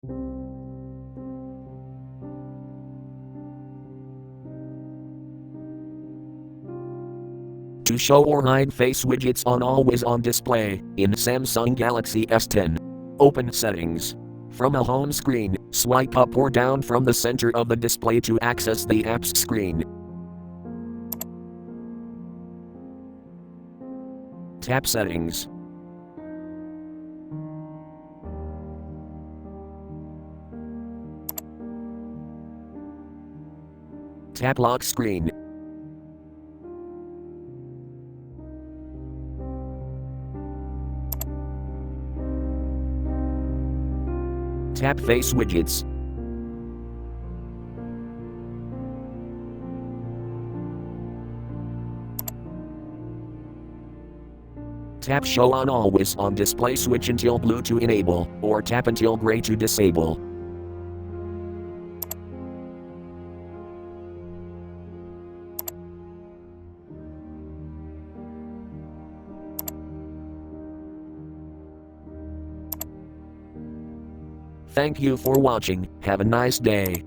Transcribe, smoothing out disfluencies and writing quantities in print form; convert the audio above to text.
To show or hide face widgets on always-on display in Samsung Galaxy S10. Open Settings. From a home screen, swipe up or down from the center of the display to access the apps screen. Tap Settings. Tap Lock Screen. Tap Face Widgets. Tap Show on Always on Display, switch until blue to enable, or tap until gray to disable. Thank you for watching. Have a nice day.